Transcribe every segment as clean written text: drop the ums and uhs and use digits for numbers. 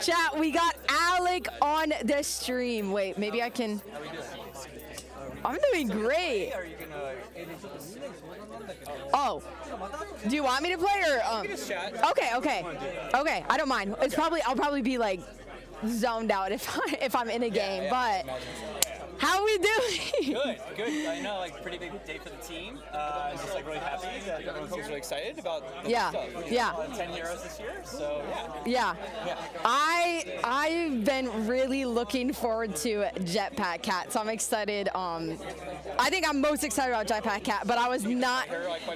Chat, we got Alec on the stream. Wait, maybe I can. I'm doing great. Oh, do you want me to play or Okay. I don't mind. I'll probably be like zoned out if I'm in a game, but. How are we doing? Good. I know, like, pretty big day for the team. I'm just like really happy that everyone seems really excited about the stuff. Yeah. 10 heroes this year, so yeah. I've been really looking forward to Jetpack Cat, so I'm excited. I think I'm most excited about Jetpack Cat, but I was not.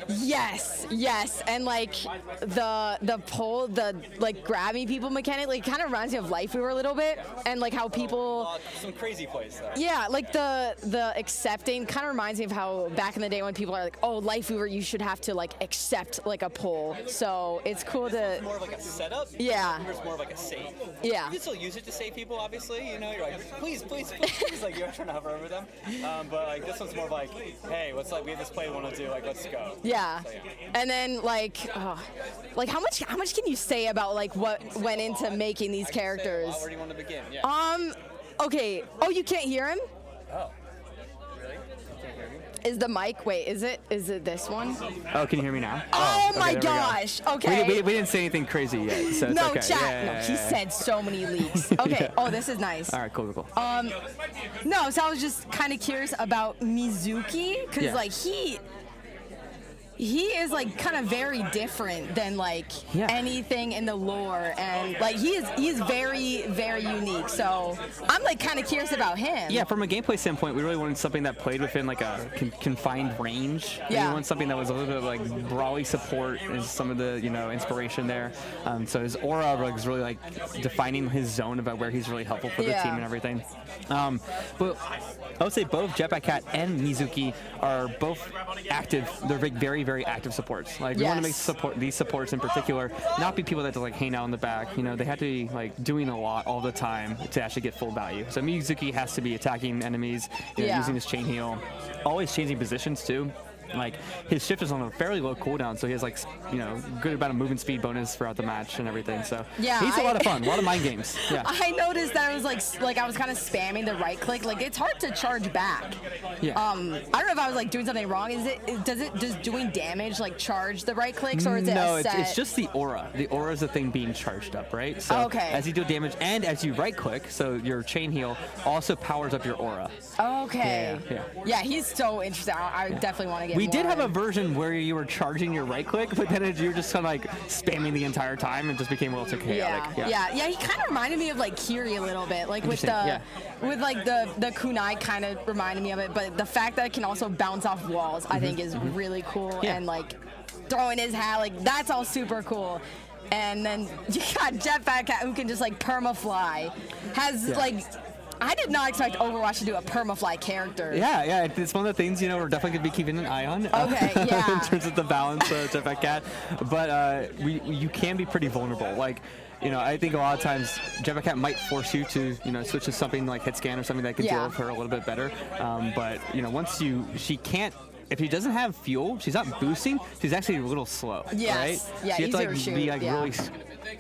Yes, and like the pull, the like grabbing people mechanic, like kind of reminds me of Life Weaver a little bit, and like how people. Some crazy plays though. Yeah. Like the accepting kind of reminds me of how back in the day when people are like, oh, Life Weaver, you should have to like accept like a pull. So it's cool to. It's more of like a setup. Yeah. It's more of like a save. Yeah. You can still use it to save people, obviously. You know, you're like, please, like you're trying to hover over them. But like this one's more of like, hey, what's like we have this play we want to do, like let's go. Yeah. So, And then like how much can you say about like what went into making these characters? Where do you want to begin? Yeah. Okay. Oh, you can't hear him? Oh. Really? You can't hear me? Is the mic? Wait, is it this one? Oh, can you hear me now? Oh my gosh. Okay. We didn't say anything crazy yet, so it's no, okay. Chat. He said so many leaks. Okay. Yeah. Oh, this is nice. All right, cool. No, so I was just kind of curious about Mizuki because like he is like kind of very different than like anything in the lore, and like he is very, very unique. So I'm like kind of curious about him. Yeah, from a gameplay standpoint, we really wanted something that played within like a confined range. Yeah. We wanted something that was a little bit of like brawly support and some of the inspiration there. So his aura was really like defining his zone about where he's really helpful for the team and everything. But I would say both Jetpack Cat and Mizuki are both active. They're very, very active supports. Like we want to make these supports in particular not be people that just like hang out in the back. You know, they have to be like doing a lot all the time to actually get full value. So Mizuki has to be attacking enemies, using his chain heal, always changing positions too. Like his shift is on a fairly low cooldown, so he has like good amount of movement speed bonus throughout the match and everything. So he's a lot of fun, a lot of mind games. Yeah. I noticed that it was like I was kind of spamming the right click. Like it's hard to charge back. Yeah. I don't know if I was like doing something wrong. Does doing damage like charge the right clicks, or is it no? A set? It's just the aura. The aura is the thing being charged up, right? So as you do damage and as you right click, so your chain heal also powers up your aura. Okay. Yeah, he's so interesting. I definitely want to get. We did have a version where you were charging your right click, but then you were just kind of like spamming the entire time and just became a little too chaotic. Yeah. He kind of reminded me of like Kiri a little bit, like with the kunai kind of reminded me of it. But the fact that it can also bounce off walls, I think is really cool. And like throwing his hat, like that's all super cool. And then you got Jetpack Cat who can just like perma fly, has like. I did not expect Overwatch to do a permafly character. Yeah, it's one of the things we're definitely gonna be keeping an eye on. Okay, yeah. In terms of the balance of Jetpack Cat, but you can be pretty vulnerable. Like, I think a lot of times Jetpack Cat might force you to switch to something like hit scan or something that could deal with her a little bit better. But once she can't. If she doesn't have fuel, she's not boosting. She's actually a little slow. Yes. Right? Yeah. So you have to be really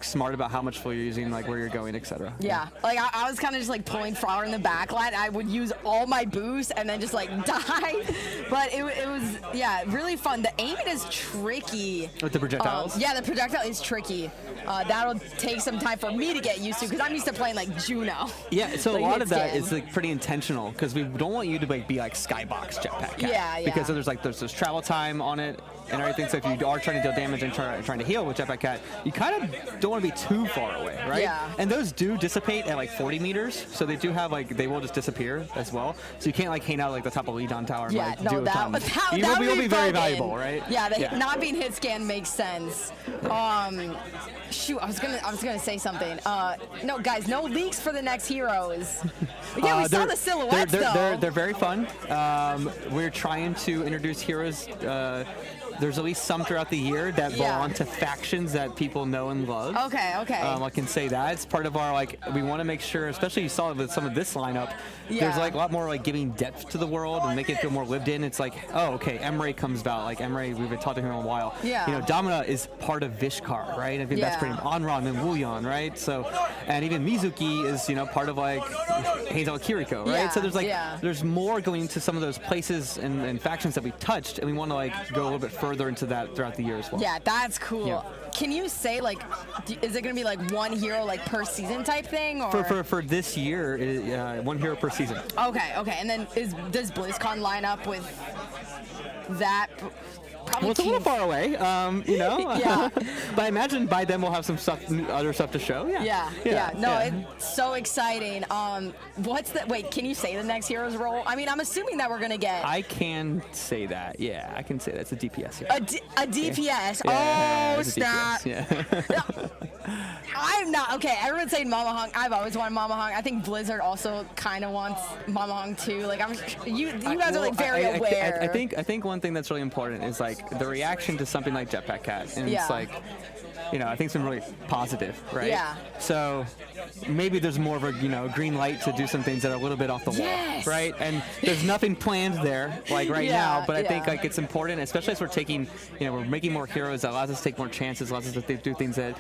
smart about how much fuel you're using, like where you're going, etc. Yeah. Like I was kind of just like pulling Flower in the backline. I would use all my boosts and then just like die. But it was really fun. The aiming is tricky. With the projectiles? The projectile is tricky. That'll take some time for me to get used to because I'm used to playing like Juno. Yeah. So a lot of that is like pretty intentional because we don't want you to like be like Skybox Jetpack Cat. Yeah. Because there's this travel time on it and everything. So if you are trying to deal damage and trying to heal with Jetpack Cat, you kind of don't want to be too far away, right? Yeah. And those do dissipate at like 40 meters, so they do have they will just disappear as well. So you can't like hang out like the top of Leadon Tower and do a ton. That will be very valuable, right? Yeah, not being hit scan makes sense. Shoot, I was gonna say something. No, guys, no leaks for the next heroes. Yeah, we saw the silhouettes though. They're very fun. We're trying to introduce heroes there's at least some throughout the year that belong to factions that people know and love. Okay. I can say that it's part of our we want to make sure, especially you saw it with some of this lineup. There's a lot more giving depth to the world and making it feel more lived in. It's oh, okay, Emre comes about. Emre, we've been talking to him a while. Yeah. Domina is part of Vishkar, right? I think that's pretty Onron and Wuyan, right? So, and even Mizuki is part of hangs out with Kiriko, right? Yeah. So there's more going to some of those places and factions that we touched, and we want to go a little bit further into that throughout the year as well. Yeah, that's cool. Yeah. Can you say is it gonna be one hero per season type thing, or for this year, one hero per season? Okay, and then does BlizzCon line up with that? Probably it's a little far away, Yeah. But I imagine by then we'll have some other stuff to show. Yeah. No, it's so exciting. Wait, can you say the next hero's role? I mean, I'm assuming that we're gonna get. I can say that. Yeah, I can say that. It's a DPS. Yeah. A DPS. Yeah. Oh, snap. I'm not okay. Everyone's saying Mama Hong. I've always wanted Mama Hong. I think Blizzard also kind of wants Mama Hong too. You guys are very aware. I think one thing that's really important is the reaction to something like Jetpack Cat, and it's I think it's been really positive, right? Yeah. So maybe there's more of a green light to do some things that are a little bit off the wall, right? And there's nothing planned there now, but I think it's important, especially as we're taking, we're making more heroes that allows us to take more chances, allows us to do things that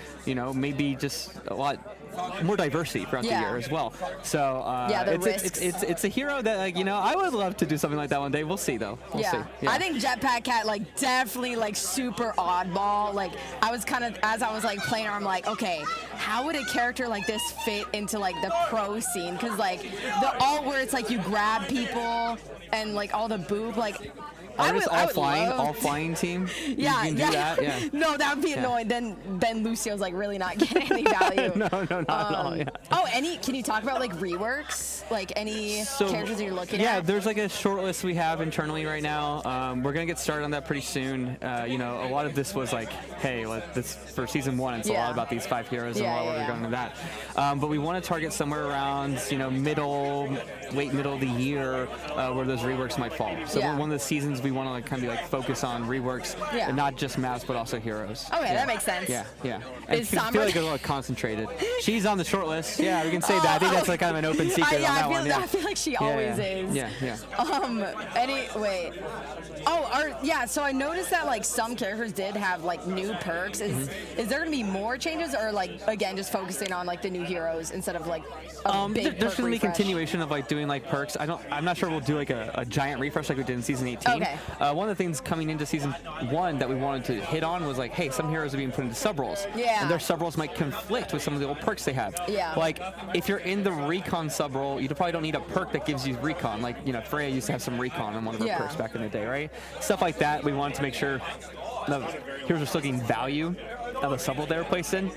maybe just a lot more diversity throughout the year as well. So it's a hero that I would love to do something like that one day. We'll see though. We'll see. Yeah. I think Jetpack Cat definitely super oddball. I was kind of as I was playing her, I'm okay, how would a character like this fit into the pro scene? Because the alt where it's you grab people and all the boob all flying team. Yeah, you can do that. Yeah. No, that would be annoying. Then Lucio's really not getting any value. No, not at all. Yeah. Oh, can you talk about reworks? Any characters you're looking at? Yeah, there's a short list we have internally right now. We're gonna get started on that pretty soon. A lot of this was hey, this for season 1. It's a lot about these 5 heroes and a lot we're going to that. But we want to target somewhere around late middle of the year where those reworks might fall. So one of the seasons we want to kind of focus on reworks and not just maps but also heroes. Okay, that makes sense. Yeah. And I feel a little concentrated. She's on the short list. Yeah, we can say that. I think that's kind of an open secret on that one. I feel like she always is. Yeah. So I noticed that some characters did have new perks. Is there gonna be more changes, or again just focusing on the new heroes instead of a big there's gonna be refresh? continuation of doing perks. I'm not sure we'll do a giant refresh like we did in season 18. Okay. One of the things coming into season 1 that we wanted to hit on was hey, some heroes are being put into sub roles. Yeah. And their sub roles might conflict with some of the old perks they have. Yeah. If you're in the recon sub role, you probably don't need a perk that gives you recon. Freya used to have some recon on one of her perks back in the day, right? Stuff like that. We wanted to make sure the heroes are still getting value of a sub role they were placed in.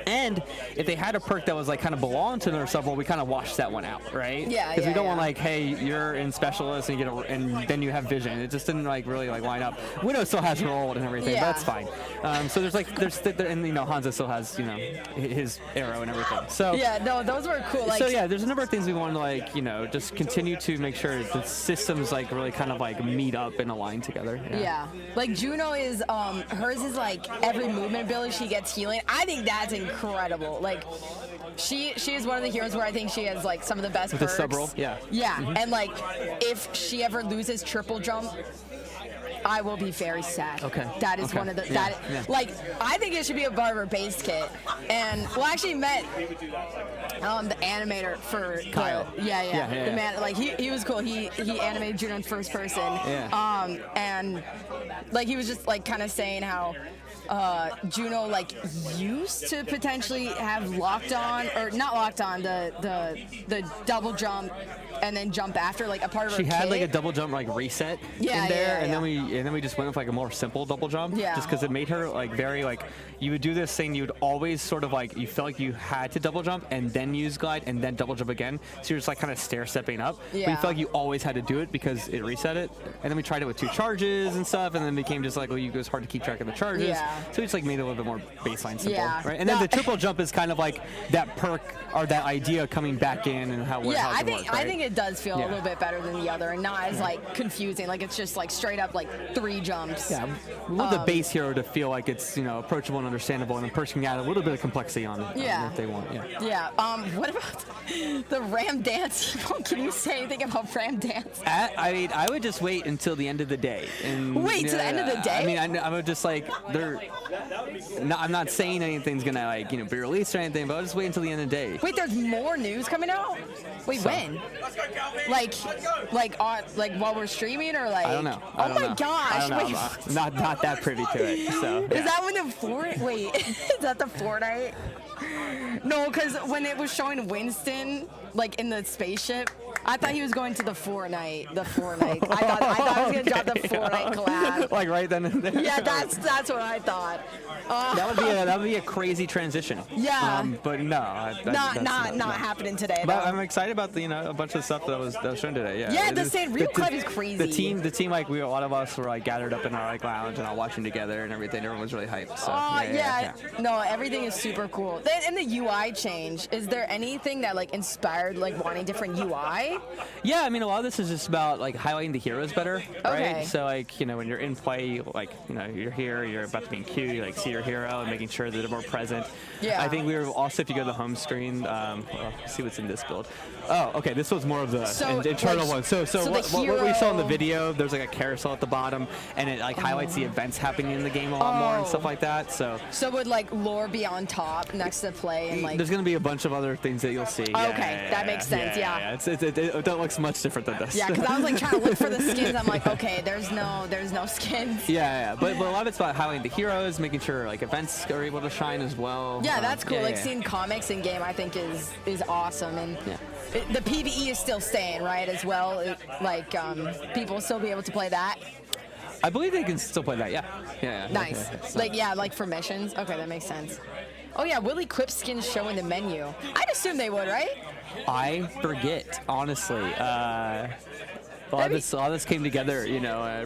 And if they had a perk that was kind of belonged to their sub role, we kind of washed that one out, right? Yeah. Because we don't want hey, you're in specialist and you get and then you have vision. It just didn't really line up. Widow still has her ult and everything, but that's fine. So there's and Hanzo still has his arrow and everything. So those were cool. There's a number of things we want to just continue to make sure the systems really kind of meet up and align together. Yeah. Juno is hers is every movement ability she gets healing. I think that's incredible. She is one of the heroes where I think she has some of the best perks. The sub roll, yeah. And if she ever loses triple jump, I will be very sad. Okay. That is one of the I think it should be a part of her base kit. And actually met the animator for Kyle. The man, he was cool. He animated Juno in first person. Yeah. And he was just kind of saying how Juno used to potentially have locked on, or not locked on, the double jump and then jump after, a part of her She had kit. a double jump reset in there, and then we just went with a more simple double jump, just because it made her very you would do this thing, you would always sort of you felt you had to double jump and then use glide and then double jump again, so you're just kind of stair stepping up. But you felt you always had to do it because it reset it, and then we tried it with 2 charges and stuff, and then it became just it was hard to keep track of the charges, so we just made it a little bit more baseline simple, right? And then the triple jump is kind of that perk or that idea coming back in and how I think think it does feel a little bit better than the other, and not as like confusing. Like it's just like straight up like 3 jumps. Yeah, we want the base hero to feel like it's approachable and understandable, and a person can add a little bit of complexity on it if they want. Yeah. What about the Ram Dance? Can you say anything about Ram Dance? I mean, I would just wait until the end of the day. And, wait to the end of the day? I mean, I would just like I'm not saying anything's gonna be released or anything, but I'll just wait until the end of the day. Wait, there's more news coming out? Wait, when? Like while we're streaming, or like? I don't know. Oh my gosh! I don't know. I'm not that privy to it. So. Is that when the Wait, is that the Fortnite? No, because when it was showing Winston like in the spaceship, I thought he was going to the Fortnite. I thought I was gonna drop the Fortnite collab. Like right then and there. Yeah, that's what I thought. That would be a crazy transition. Yeah. But no, not happening today. But I'm excited about a bunch of stuff that was shown today. Yeah. Yeah, the Sanrio Club is crazy. The team like a lot of us were like gathered up in our like lounge and all watching together and everything. Everyone was really hyped. So, yeah. No, everything is super cool. And the UI change. Is there anything that like inspired like wanting different UI? Yeah, I mean a lot of this is just about like highlighting the heroes better, right? So like when you're in play, like you're here, you're about to be in queue, you like see your hero and making sure that they're more present. Yeah. I think we were also, if you go to the home screen, see what's in this build. Oh, okay, this was more of the internal one. So what we saw in the video, there's like a carousel at the bottom, and it like highlights the events happening in the game a lot more and stuff like that. So would like lore be on top next to play and like? There's gonna be a bunch of other things that you'll see. Okay, that makes sense. Yeah. It looks much different than this. Yeah, because I was like trying to look for the skins. I'm like, okay, there's no skins. Yeah. But a lot of it's about highlighting the heroes, making sure like events are able to shine as well. Yeah, that's cool. Seeing comics in game, I think is awesome, and the PvE is still staying, right, as well. People will still be able to play that. I believe they can still play that. Yeah. Nice. Like for missions. Okay, that makes sense. Oh yeah, will equip skins show in the menu? I'd assume they would, right? I forget, honestly. A lot of this came together,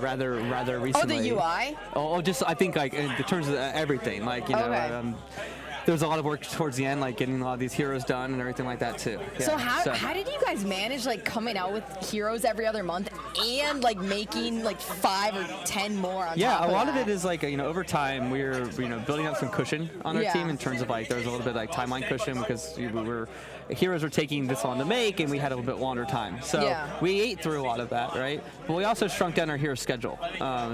rather recently. Oh, the UI? Oh, just I think like in terms of everything, like there was a lot of work towards the end, like getting a lot of these heroes done and everything like that too. Yeah. So how did you guys manage like coming out with heroes every other month and like making like 5 or 10 more on top of that? Yeah, a lot of it is like over time we were building up some cushion on our team in terms of like there was a little bit like timeline cushion because heroes were taking this long to make and we had a little bit longer time. So we ate through a lot of that, right? But we also shrunk down our hero schedule.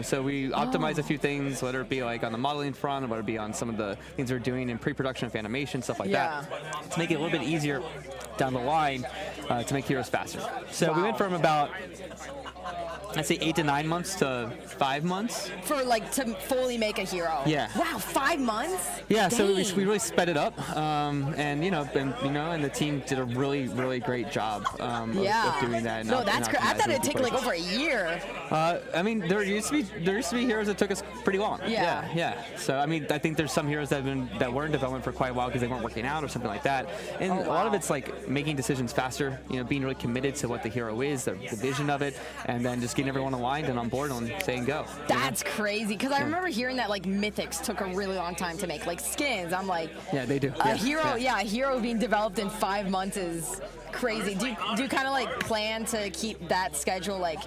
So we optimized a few things, whether it be like on the modeling front, or whether it be on some of the things we're doing in pre-production of animation, stuff like that, to make it a little bit easier down the line to make heroes faster. So we went from about, I'd say 8 to 9 months to 5 months for like to fully make a hero. Yeah. Wow, 5 months. Yeah. Dang. So we really sped it up, and the team did a really great job of doing that. No, that's great. I thought it'd take like over a year. I mean, there used to be heroes that took us pretty long. Yeah. So I mean, I think there's some heroes that were in development for quite a while because they weren't working out or something like that, and a lot of it's like making decisions faster. Being really committed to what the hero is, the vision of it, and then just getting everyone aligned and on board and saying go. That's crazy, because I remember hearing that like mythics took a really long time to make, like skins. I'm like, yeah, they do. A hero being developed in 5 months is crazy. Do you kind of like plan to keep that schedule like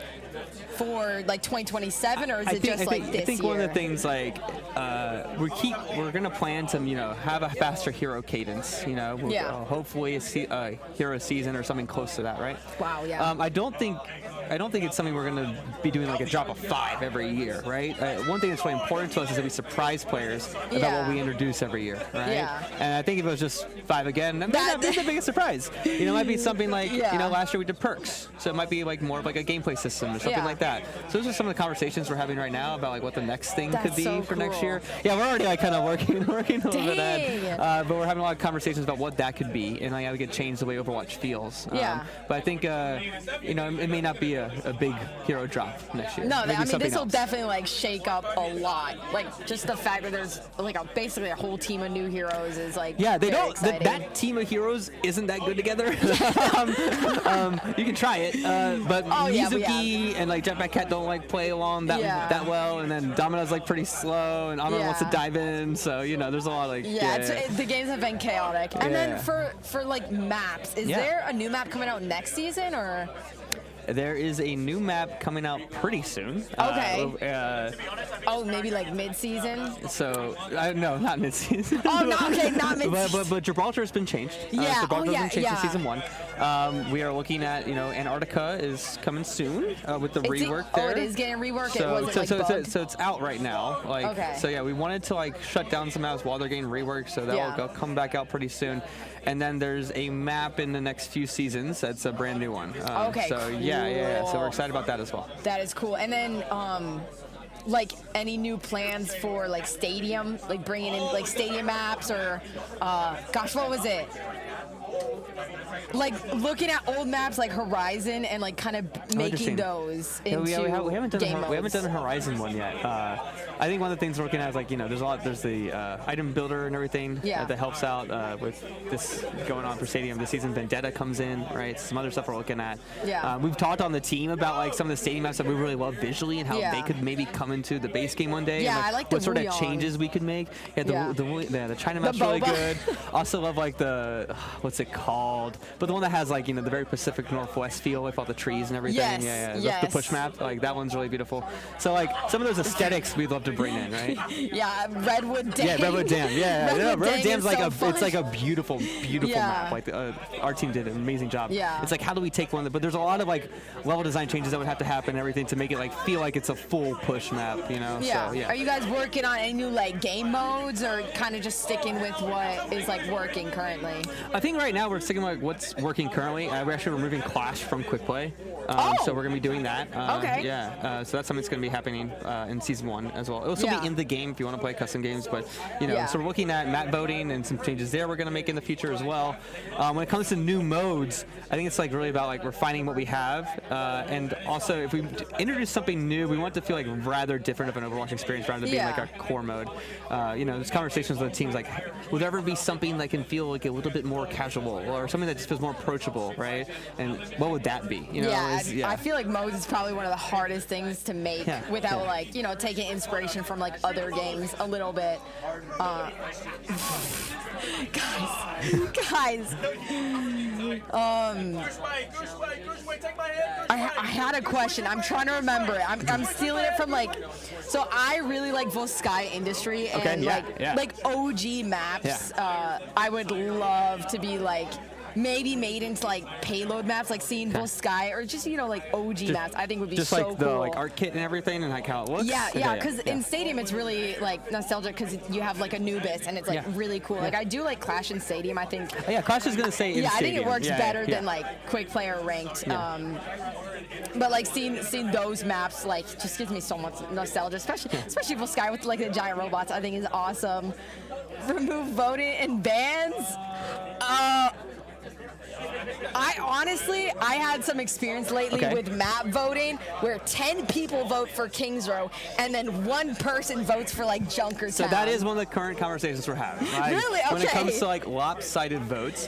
for like 2027, or is it just like this year? I think one of the things like we're gonna plan to have a faster hero cadence. Hopefully a hero season or something close to that, right? Wow. Yeah. I don't think it's something we're going to be doing like a drop of 5 every year, right? One thing that's really important to us is that we surprise players about what we introduce every year, right? Yeah. And I think if it was just 5 again, that's the biggest surprise. It might be something like, last year we did perks. So it might be like more of like a gameplay system or something like that. So those are some of the conversations we're having right now about like what the next thing could be for next year. Yeah, we're already like kind of working a little bit at, but we're having a lot of conversations about what that could be and like how we could change the way Overwatch feels. But I think, it may not be a big hero drop next year. No, Maybe I mean, something this will else. definitely like shake up a lot. Like just the fact that there's like basically a whole team of new heroes is like Yeah, they very don't. exciting. That team of heroes isn't that good together. You can try it, but Oh, yeah, we Mizuki and like Jetpack Cat don't like play along that well, and then Domino's like pretty slow, and Amon wants to Yeah. dive in. So there's a lot of like the games have been chaotic. And Yeah. then for like maps, is Yeah. there a new map coming out next season or? There is a new map coming out pretty soon. Okay. Oh, maybe like mid-season. So no, not mid-season. Oh, no, okay, not mid-season. but Gibraltar has been changed. Yeah. Gibraltar's been changed in yeah. season 1. We are looking at Antarctica is coming soon with the rework there. Oh, it is getting reworked. So, it wasn't bugged? so it's out right now. Like, Okay. So yeah, we wanted to like shut down some maps while they're getting reworked, so that will come back out pretty soon. And then there's a map in the next few seasons that's a brand new one. Okay, So cool. yeah. So we're excited about that as well. That is cool. And then like any new plans for like stadium, like bringing in like stadium maps or gosh, what was it? Like looking at old maps like Horizon and like kind of making those into we haven't done game we haven't modes. done a Horizon one yet. I think one of the things we're looking at is like there's the item builder and everything that helps out with this going on for Stadium this season. Vendetta comes in, right? Some other stuff we're looking at. Yeah. We've talked on the team about like some of the Stadium maps that we really love visually and how they could maybe come into the base game one day. Yeah, and, I like the what sort of Wuyong. changes we could make. Yeah, the China map's The really boba. good. Also love like the what's it called? But the one that has like the very Pacific Northwest feel with all the trees and everything. Yes, The push map, like that one's really beautiful. So like some of those aesthetics we'd love to bring in, right? Yeah, Redwood Dam. Yeah, Redwood Dam. Yeah, Redwood Dam Dam's is like so it's like fun. a beautiful Yeah. map. Like our team did an amazing job. Yeah. It's like how do we take one? But there's a lot of like level design changes that would have to happen and everything to make it like feel like it's a full push map. Yeah. So, yeah. Are you guys working on any new like game modes or kind of just sticking with what is like working currently? I think right now we're sticking with what's working currently. We're actually removing Clash from Quick Play. So we're going to be doing that. Okay. Yeah. So that's something that's going to be happening in Season 1 as well. It'll still be in the game if you want to play custom games, but, so we're looking at map voting and some changes there we're going to make in the future as well. When it comes to new modes, I think it's like really about like refining what we have. And also, if we introduce something new, we want it to feel like rather different of an Overwatch experience rather than being like our core mode. There's conversations with the teams like, would there ever be something that can feel like a little bit more casual or something that just feels more approachable, right? And what would that be? I feel like modes is probably one of the hardest things to make without like taking inspiration from like other games a little bit. Guys, I had a question. I'm trying to remember it. I'm stealing it from like. So I really like Volskaya Industry and like OG maps. I would love to be like. Maybe made into like payload maps, like seeing Volskaya, or just like OG maps. I think would be just so like cool. the like art kit and everything, and like how it looks. Yeah. Because in Stadium, it's really like nostalgic because you have like Anubis, and it's like really cool. Like I do like Clash in Stadium. I think. Yeah, Clash is gonna say. In I think it Stadium. works better than like quick play or ranked. But like seeing those maps like just gives me so much nostalgia, especially Volskaya with like the giant robots. I think is awesome. Remove voting and bans. I had some experience lately with map voting where 10 people vote for Kings Row and then one person votes for like Junkertown. So that is one of the current conversations we're having. Right? Really? Okay. When it comes to like lopsided votes,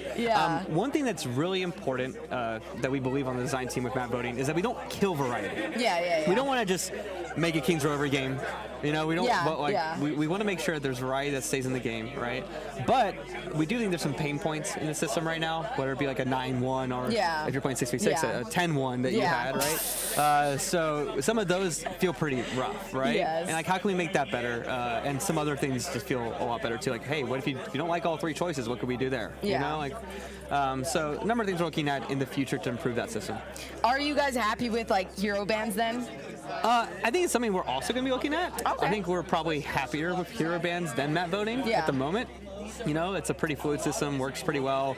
one thing that's really important that we believe on the design team with map voting is that we don't kill variety. Yeah. We don't want to just make a Kings Row every game. We don't. We want to make sure there's variety that stays in the game, right? But we do think there's some pain points in the system right now, whether it be like a 9-1 or if you're playing 6v6, a 10-1 that you had, right? So some of those feel pretty rough, right? Yes. And like, how can we make that better? And some other things just feel a lot better too. Like, hey, what if you don't like all 3 choices? What could we do there? So a number of things we're looking at in the future to improve that system. Are you guys happy with like hero bans then? I think it's something we're also going to be looking at. Okay. I think we're probably happier with hero bans than map voting at the moment. It's a pretty fluid system, works pretty well.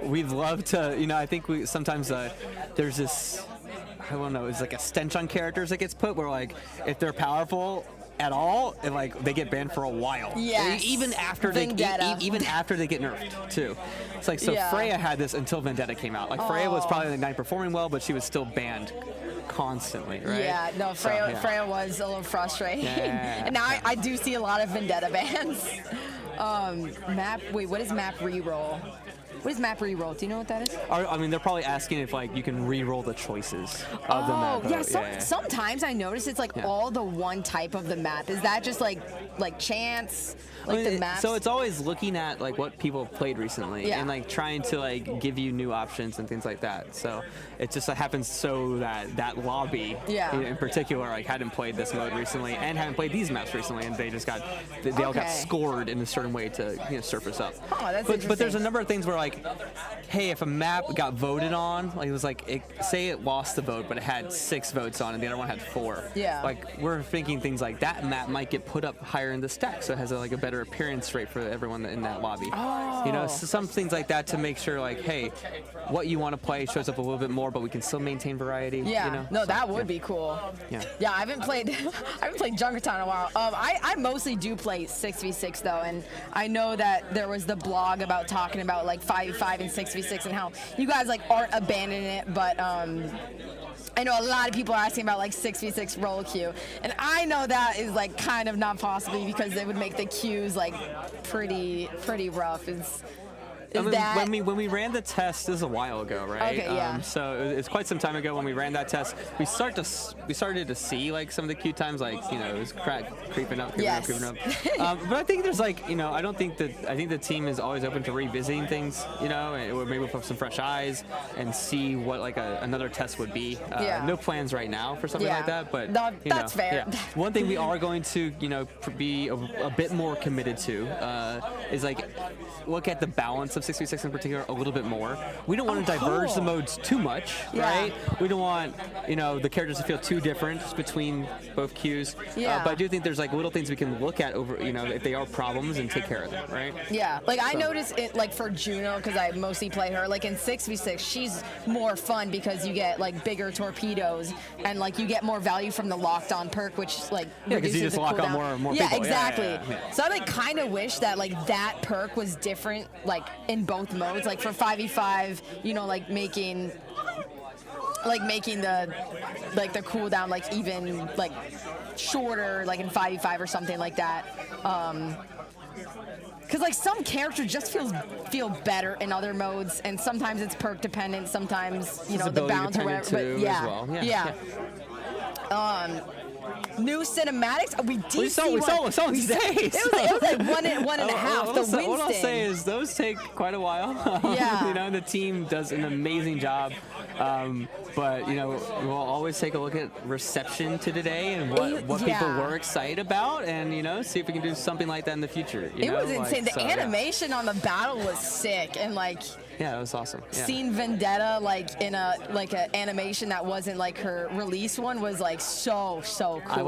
We'd love to, I think sometimes there's this, I don't know, it's like a stench on characters that gets put where like if they're powerful, at all, and like they get banned for a while. Yes. Even after they even after they get nerfed too. It's like so Freya had this until Vendetta came out. Like Freya was probably not performing well, but she was still banned constantly, right? Yeah, no, Freya was a little frustrating. And now I do see a lot of Vendetta bans. What is map reroll? What is map reroll? Do you know what that is? I mean, they're probably asking if like you can reroll the choices of the map. Yeah, sometimes I notice it's like all the one type of the map. Is that just like chance? Like the maps? So it's always looking at like what people have played recently and like trying to like give you new options and things like that. So it just happens so that lobby in particular like hadn't played this mode recently and hadn't played these maps recently, and they just they all got scored in a certain way to surface up. Oh, that's interesting. But there's a number of things where like, hey, if a map got voted on, like it was like say it lost the vote, but it had 6 votes on, and the other one had 4. Yeah. Like we're thinking things like that map might get put up higher in the stack, so it has a better appearance rate for everyone in that lobby. Oh. So some things like that to make sure like, hey, what you want to play shows up a little bit more, but we can still maintain variety. Yeah. No, that would be cool. Yeah. I haven't played Junkertown in a while. I mostly do play 6v6 though, and I know that there was the blog about talking about like 5v5 and 6v6 and how you guys like aren't abandoning it, but I know a lot of people are asking about like 6v6 roll queue, and I know that is like kind of not possible because they would make the queues like pretty rough. When we ran the test, this was a while ago, right? Okay, yeah. So it's quite some time ago when we ran that test. We started to see like some of the queue times, like it was creeping up. But I think there's like I think the team is always open to revisiting things, or maybe with some fresh eyes and see what like another test would be. No plans right now for something like that, but that's fair. Yeah. One thing we are going to be a bit more committed to is like look at the balance of 6v6 in particular a little bit more. We don't want to diverge the modes too much, right? We don't want the characters to feel too different between both queues. But I do think there's like little things we can look at over if they are problems and take care of them, right? Yeah, like I noticed it like for Juno, because I mostly play her, like in 6v6 she's more fun because you get like bigger torpedoes and like you get more value from the locked on perk, which like because you just lock on more people. Yeah, exactly. So I like kind of wish that like that perk was different like in both modes, like for 5v5 like making the cooldown like even like shorter, like in 5v5 or something like that, because like some characters just feel better in other modes, and sometimes it's perk dependent, sometimes the balance or whatever, but yeah. New cinematics. We saw today. It was like one and a half. What I'll say is those take quite a while. Yeah. The team does an amazing job. But we'll always take a look at reception to today and what people were excited about, and see if we can do something like that in the future. It was insane. The animation on the battle was sick, and like. Yeah, it was awesome. Seeing Vendetta like in an animation that wasn't like her release one was like so cool. I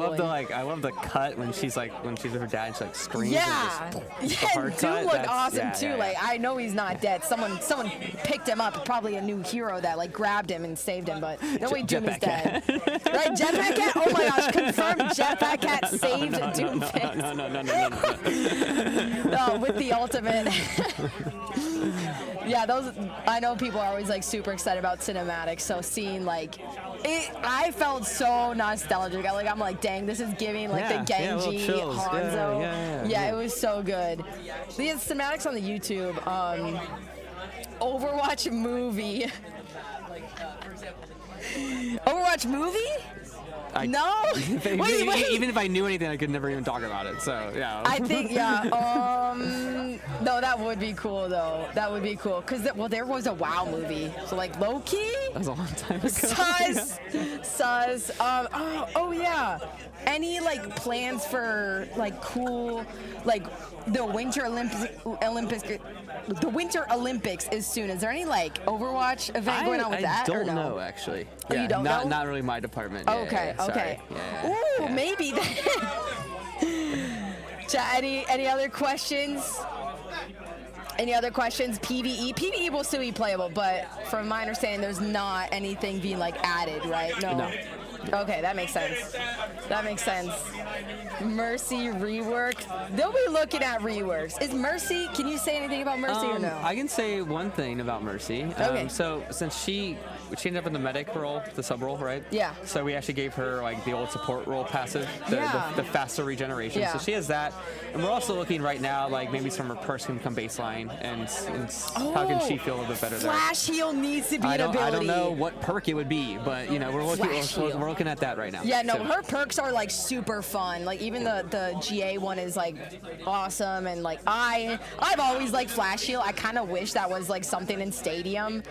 love the cut when she's with her dad, and she like screams. Yeah, dude looked awesome too. Like I know he's not dead. Someone picked him up. Probably a new hero that like grabbed him and saved him. But no way, Doom is dead. Right, Jetpack Cat. Oh my gosh, confirmed. Jetpack Cat saved Doomfist. No, with the ultimate. Yeah, I know people are always like super excited about cinematics, so seeing like it, I felt so nostalgic. I'm like, dang, this is giving like the Genji, Hanzo. Yeah, it was so good. The cinematics on the YouTube, Overwatch movie. Overwatch movie? No. Even if I knew anything, I could never even talk about it. So yeah. I think no, that would be cool though. That would be cool because there was a WoW movie. So like low key. That was a long time ago. Sus. Oh yeah. Any like plans for like cool like the Winter Olympics is soon. Is there any like Overwatch event going on with that? I don't know actually. Oh, you don't know? Not really my department. Okay. Ooh, maybe. Chat, any other questions? Any other questions? PvE will still be playable, but from my understanding, there's not anything being like added, right? No. Okay, that makes sense. Mercy rework. They'll be looking at reworks. Is Mercy? Can you say anything about Mercy or no? I can say one thing about Mercy. Okay. So since she ended up in the medic role, the sub role, right? Yeah. So we actually gave her like the old support role passive, Yeah. the faster regeneration. Yeah. So she has that, and we're also looking right now like maybe some of her perks can become baseline, and how can she feel a little bit better there? Flash heal needs to be an ability. I don't know what perk it would be, but you know we're looking at that right now. Yeah, no, So- her perks are like super fun. Like even the GA one is like awesome, and like I've always liked Flash Heal. I kind of wish that was like something in Stadium.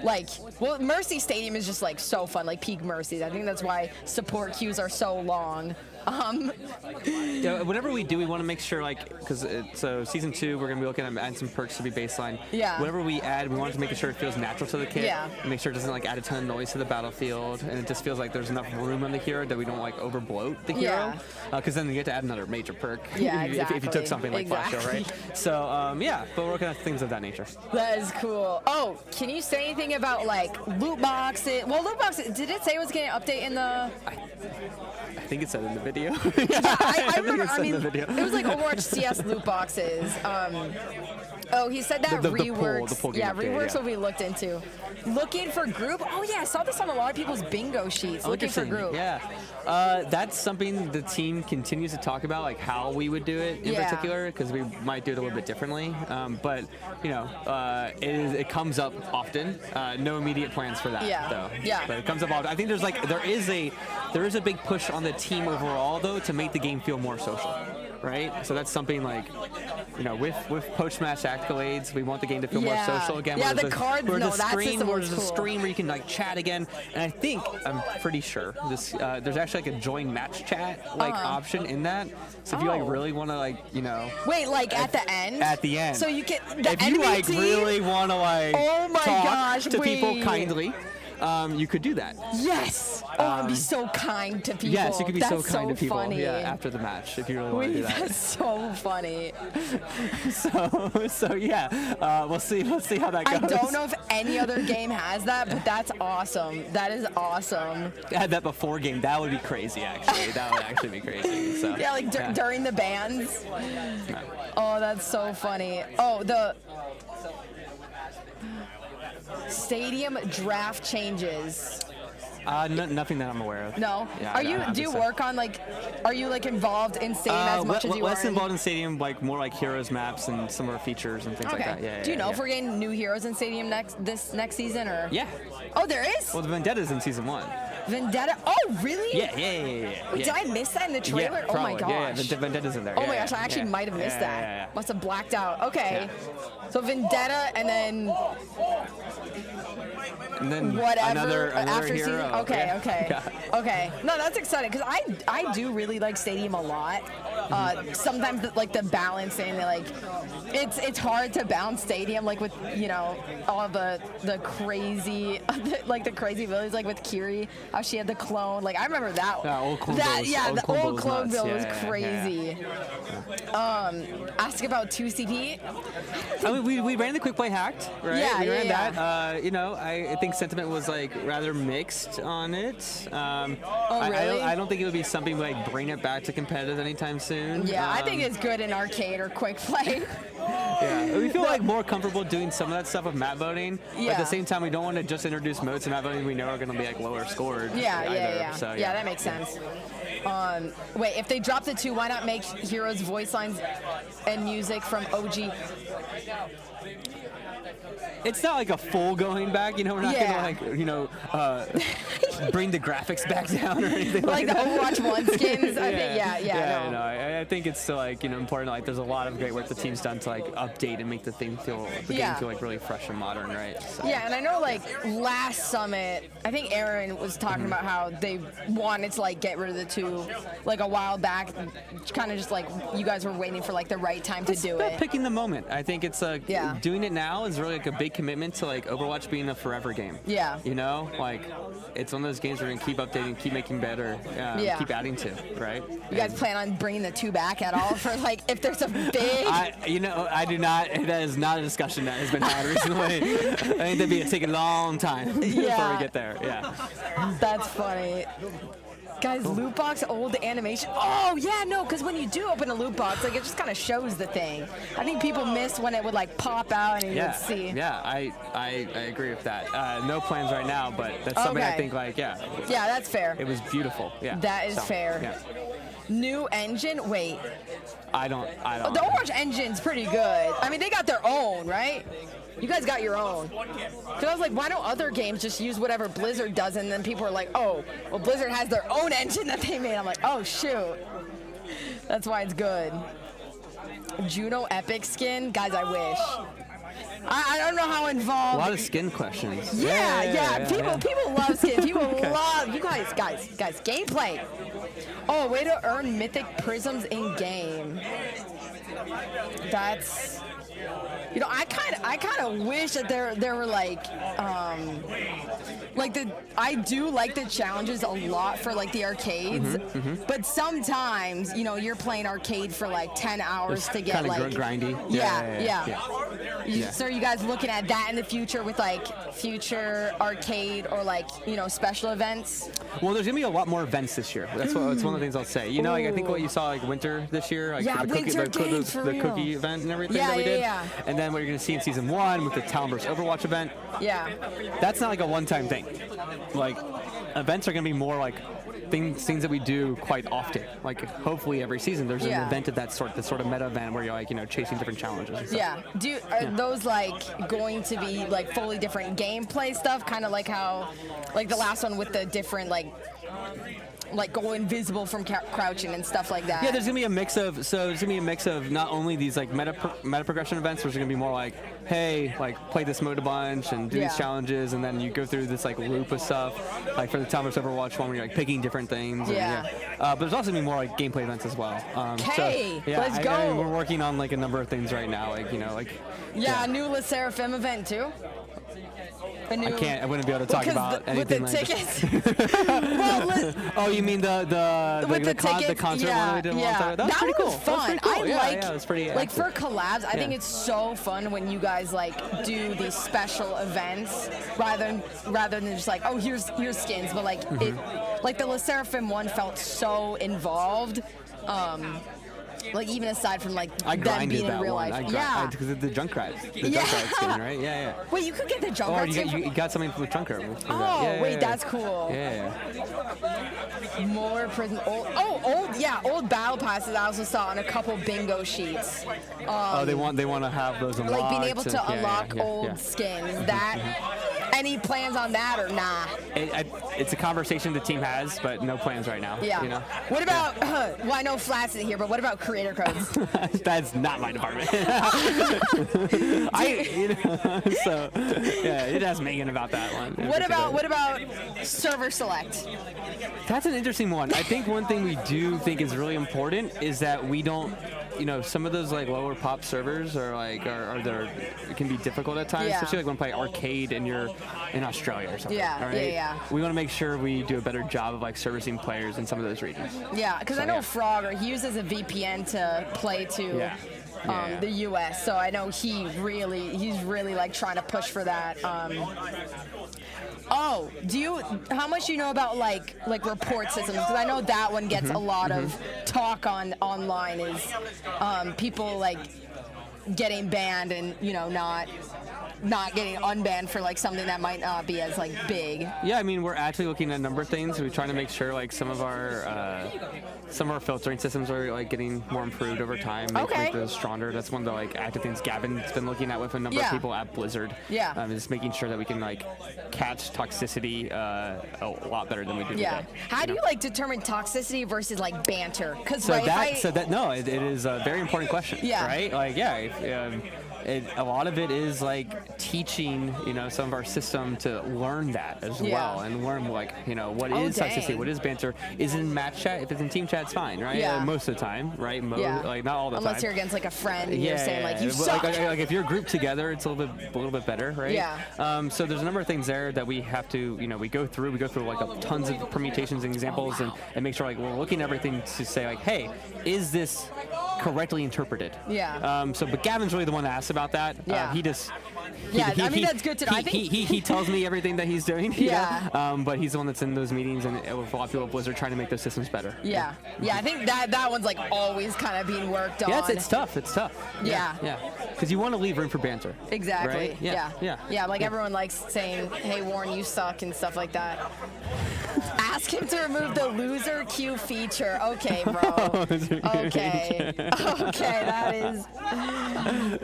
Like, well, Mercy Stadium is just like so fun, like peak Mercy. I think that's why support queues are so long. Yeah, whatever we do, we want to make sure, like, because so season 2, we're gonna be looking at adding some perks to be baseline. Yeah. Whatever we add, we want to make sure it feels natural to the kit. Yeah. And make sure it doesn't like add a ton of noise to the battlefield, and it just feels like there's enough room on the hero that we don't like over bloat the hero. Yeah. Because then you get to add another major perk. Yeah, if you exactly. took something like Flash Heal, right? So yeah, but we're working on things of that nature. That is cool. Oh, can you say anything about like loot boxes? Well, loot boxes. Did it say it was getting an update in the? I think it said in the video. I remember. it I said in mean, the video. it was like Overwatch CS loot boxes. Oh, he said that The reworks. pool game Yeah, update, reworks yeah. will be looked into. Looking for group. Oh yeah, I saw this on a lot of people's bingo sheets. Looking for Interesting. group. Yeah, that's something the team continues to talk about, like how we would do it in Yeah. particular, because we might do it a little bit differently. But you know, it comes up often. No immediate plans for that, Yeah. though. Yeah. But it comes up often. I think there is a big push on the team overall, though, to make the game feel more social. Right, so that's something like, you know, with post-match accolades, we want the game to feel more Yeah. social again. Yeah, where the there's a- cards- where no, there's a that screen, system where was there's a cool. stream where you can like chat again. And I'm pretty sure there's actually like a join match chat like option in that. So if you like Oh. really want to like, you know, Wait, like at the end? at the end. So you can. The if you enemy like team? really want to like Oh my talk gosh, to people wait. kindly, you could do that. Yes. Oh, I'd be so kind to people. Yes, you could be so That's kind to people. Funny. Yeah, after the match, if you really want to do Wait, that. that's so funny. So yeah, we'll see how that goes. I don't know if any other game has that, but that's awesome. That is awesome. Had that before game, that would be crazy. Actually, that would actually be crazy. So Yeah, like during the bans. Oh, that's so funny. Oh, the stadium draft changes. Nothing that I'm aware of. No. Yeah, Are I you? don't Do you think so. work on like? Are you like involved in stadium as much as you less are? involved in stadium, like more like heroes maps and some of our features and things Okay. like that. Yeah. Do you know if yeah. we're getting new heroes in stadium this next season or? Yeah. Oh, there is. Well, the Vendetta's in season 1. Vendetta. Oh, really? Yeah. Wait, did I miss that in the trailer? Yeah, oh my probably. gosh. Yeah, Vendetta's in there. Oh Yeah, my gosh, I yeah, actually yeah. might have missed that. Yeah. Must have blacked out. Okay. So Vendetta and then And then whatever another after hero. season. Okay, Yeah. okay. Yeah. Okay. No, that's exciting because I do really like Stadium a lot. Sometimes like the balancing, like it's hard to balance Stadium like with all the crazy like the crazy abilities like with Kiri, how she had the clone. Like I remember that. Yeah, old clone that build was- yeah, old the clone old build was clone nuts. build was Yeah, crazy. Ask about 2CP. I mean, we ran the quick play hacked, right? Yeah, we ran yeah, that. I think sentiment was like rather mixed on it. Really? I don't think it would be something like bring it back to competitive anytime soon. Yeah, I think it's good in arcade or quick play. Yeah, we feel like more comfortable doing some of that stuff with map voting. But Yeah. at the same time, we don't want to just introduce modes to map voting we know are going to be like lower scored. Yeah, either. yeah. So, yeah, that makes sense. Wait, if they drop the 2, why not make heroes' voice lines and music from OG? It's not like a full going back, we're not Yeah. gonna bring the graphics back down or anything Like the that. Overwatch 1 skins? I think, yeah, no. No, I think it's still like important. Like, there's a lot of great work the team's done to like update and make the game feel like really fresh and modern, right? So. Yeah, and I know like last summit, I think Aaron was talking about how they wanted to like get rid of the 2 like a while back, kind of just like you guys were waiting for like the right time to do it. Picking the moment. I think it's Yeah. doing it now is really like a big commitment to like Overwatch being a forever game. Yeah. Like it's one of those games we're gonna keep updating, keep making better, Yeah. keep adding to, right? You guys plan on bringing the 2 back at all for like if there's a big? I do not. That is not a discussion that has been had recently. I think that'd take a long time before we Yeah. get there. Yeah. That's funny. Guys, loot box, old animation. Oh, yeah, no, because when you do open a loot box, like, it just kind of shows the thing. I think people missed when it would, like, pop out and you would see. Yeah, I agree with that. No plans right now, but that's something I think, like, Yeah, that's fair. It was beautiful. Yeah. That is fair. Yeah. New engine? Wait. I don't. The Overwatch engine's pretty good. I mean, they got their own, right? You guys got your own. Because I was like, why don't other games just use whatever Blizzard does? And then people are like, oh, well, Blizzard has their own engine that they made. I'm like, oh, shoot. That's why it's good. Juno Epic skin? Guys, I wish. I don't know how involved. A lot of skin questions. Yeah. People love skin. People love. You guys, gameplay. Oh, way to earn mythic prisms in game. That's. You know, I kind of wish that there were like I do like the challenges a lot for like the arcades, but sometimes you know you're playing arcade for like 10 hours to get like grindy. Yeah. So are you guys looking at that in the future with like future arcade or like you know special events? Well, there's gonna be a lot more events this year. That's one of the things I'll say. You know, like, I think what you saw like winter this year, like the cookie event and everything that we did. And then what you're going to see in Season 1 with the Talon vs. Overwatch event. Yeah. That's not like a one-time thing. Like, events are going to be more like things that we do quite often. Like, hopefully every season there's an event of that sort of meta event where you're like, you know, chasing different challenges and stuff. Yeah. Are those like going to be like fully different gameplay stuff? Kind of like how, like the last one with the different like go invisible from crouching and stuff like that. Yeah, there's gonna be a mix of not only these like meta progression events, there's gonna be more like, hey, like play this mode a bunch and do these challenges, and then you go through this like loop of stuff, like for the Talon vs. Overwatch one where you're like picking different things. But there's also gonna be more like gameplay events as well. Let's go. I mean, we're working on like a number of things right now, like you know, like a new Le Seraphim event too. I wouldn't be able to talk about anything with the like tickets. Oh, you mean the concert one we did a long time ago? That was pretty cool. Was fun. Cool. It was pretty like for collabs, I think it's so fun when you guys like do these special events rather than just like, oh, here's skins, but like it like the Le Seraphim one felt so involved. Like even aside from like them being in real life, because of the Junkrat, skin, right? Yeah. Wait, you could get the Junkrat skin. You got something with Junkrat. That's cool. Yeah. More prison. Old battle passes. I also saw on a couple bingo sheets. They want to have those unlocked. Like being able to unlock old skins. That. Any plans on that or nah? It's a conversation the team has, but no plans right now. Yeah. You know? What about? Well, I know Flats isn't here, but what about creator codes? That's not my department. So yeah, it asked Megan about that one. What about server select? That's an interesting one. I think one thing we do think is really important is that we don't. You know, some of those like lower pop servers are it can be difficult at times, especially like when you play arcade and you're in Australia or something. We want to make sure we do a better job of like servicing players in some of those regions. Yeah, because I know Frogger, he uses a VPN to play to the US, so I know he's really like trying to push for that. How much do you know about like report systems? Because I know that one gets a lot of talk online is people like getting banned and you know not getting unbanned for like something that might not be as like big. Yeah, I mean we're actually looking at a number of things. We're trying to make sure like some of our filtering systems are like getting more improved over time. Make those stronger. That's one of the like active things Gavin's been looking at with a number of people at Blizzard. Is making sure that we can like catch toxicity a lot better than we do today. How do you like determine toxicity versus like banter? It is a very important question. Right? Like a lot of it is like teaching, you know, some of our system to learn that as well, and learn like, you know, what is toxicity, what is banter. Is it in match chat? If it's in team chat, it's fine, right? Most of the time, right? Like not all the time. Unless you're against like a friend, and you're saying like you suck. Like if you're grouped together, it's a little bit better, right? So there's a number of things there that we have to, you know, we go through like tons of permutations and examples, and make sure like we're looking at everything to say like, hey, is this correctly interpreted. Yeah. But Gavin's really the one that asked about that. Yeah. He just. I mean, that's good to know. I think he tells me everything that he's doing. Yeah. But he's the one that's in those meetings and with a lot of people at Blizzard trying to make those systems better. Yeah. I think that one's like always kind of being worked on. Yeah, it's tough. Yeah. Because you want to leave room for banter. Exactly. Right? Yeah. Like everyone likes saying, "Hey Warren, you suck" and stuff like that. Ask him to remove the loser queue feature. Okay, bro. Okay, that is.